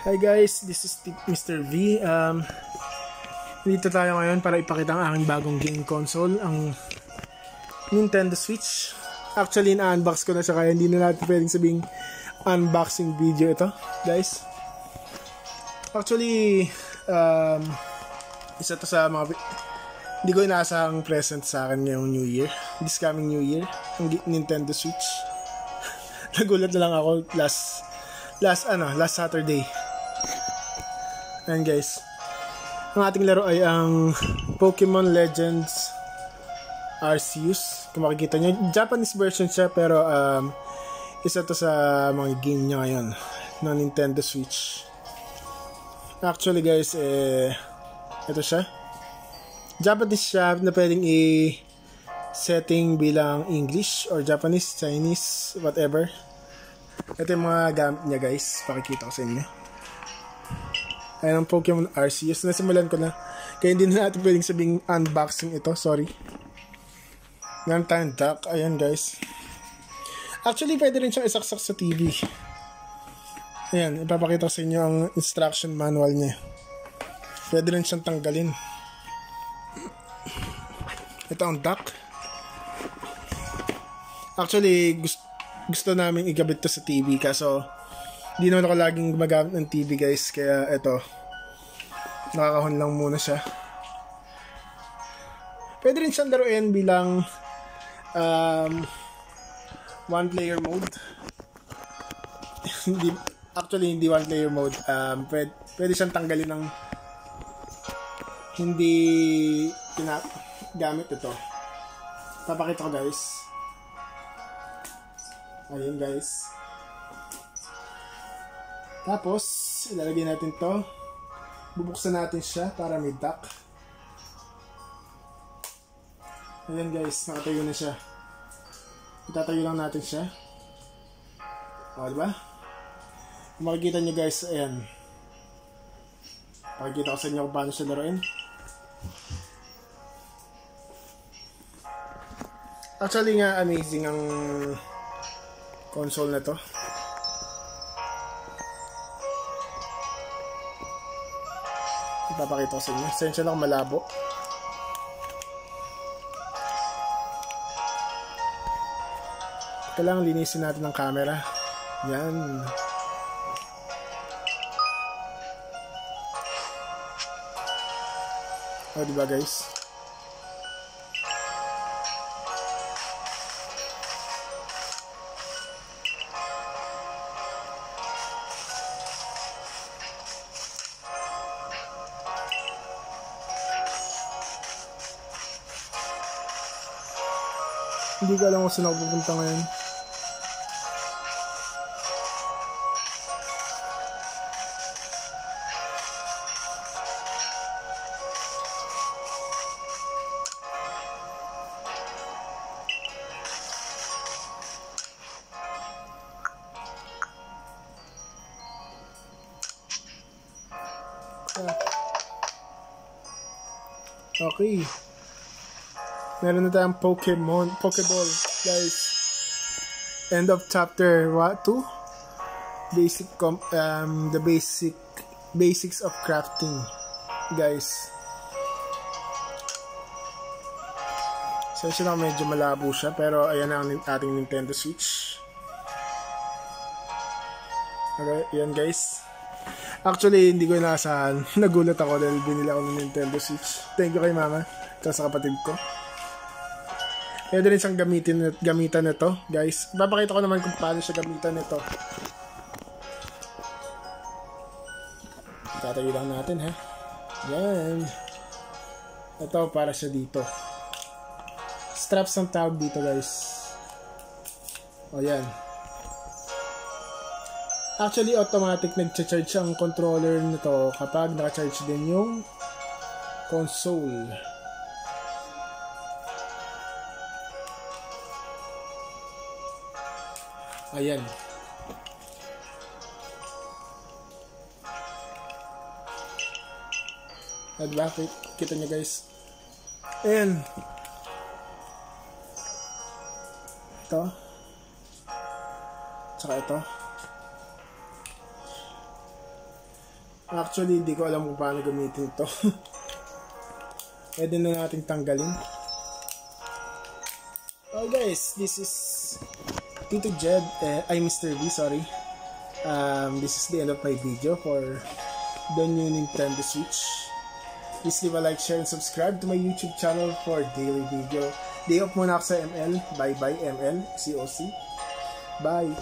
Hi guys, this is Mr. V. Dito tayo ngayon para ipakita ang aking bagong game console, ang Nintendo Switch. Actually, na-unbox ko na siya kaya hindi na natin pwedeng sabing unboxing video ito, guys. Actually, isa to sa mga hindi ko inaasahang present sa akin ngayong New Year. This coming New Year, ang Nintendo Switch. Nagulat na lang ako last Saturday. Ayan guys, ang ating laro ay ang Pokemon Legends Arceus. Kung makikita nyo, Japanese version siya pero isa to sa mga game niya ngayon ng Nintendo Switch. Actually guys, ito siya, Japanese siya na pwedeng i-setting bilang English or Japanese, Chinese, whatever. Ito yung mga gamit niya guys, pakikita ko sa inyo. Ayan ang Pokemon Arceus. Nasimulan ko na. Kaya hindi na natin pwedeng sabing unboxing ito. Sorry. Meron tayong dock. Ayan guys. Actually, pwede rin siyang isaksak sa TV. Ayan. Ipapakita ko sa inyo ang instruction manual niya. Pwede rin siyang tanggalin. Ito ang dock. Actually, gusto namin ikabit to sa TV. Kaso, hindi naman ako laging gumagamit ng TV guys, kaya eto, nakakahon lang muna siya. Pwede rin siyang laruin bilang one player mode. Hindi one player mode. Pwede siyang tanggalin ng hindi gamit ito. Papakita ko guys. Ayun guys. Tapos, ilalagay natin to. Bubuksan natin siya para may dock. Ayan guys, nakatayo na siya. Itatayo lang natin siya. O, diba? Kung makikita nyo guys, ayan. Pakikita ko sa inyo kung paano siya laruin. Actually nga, amazing ang console na to. Ipapakita ko sa inyo. Sensya lang malabo. Kailangan linisin natin ng camera. Yan. O, diba guys? Hindi ko alam kung saan ako pupunta ngayon. Okay. Meron na tayong Pokeball, guys. End of chapter 2. The basics of crafting, guys. So, siya lang medyo malabo siya, pero ayan na ang ating Nintendo Switch. Okay, ayan guys. Actually, hindi ko inaasahan. Nagulat ako dahil binili ako ng Nintendo Switch. Thank you kay mama at sa kapatid ko. Pwede rin siyang gamitan nito, guys. Papakita ko naman kung paano siya gamitan nito. Tatayo lang natin, ha? Yan. Ito, para siya dito. Straps ang tawag dito, guys. O, yan. Actually, automatic nag-charge ang controller nito kapag naka-charge din yung console. Ayan. Diba? Kita nyo guys. Ayan. Ito. Tsaka ito. Actually, di ko alam kung paano gamitin ito. Pwede na natin tanggalin. Oh guys, this is Tito Jed, Mr. V, sorry. This is the end of my video for the new Nintendo Switch. Please leave a like, share, and subscribe to my YouTube channel for daily video. Day off muna ako sa ML. Bye bye ML, COC. Bye!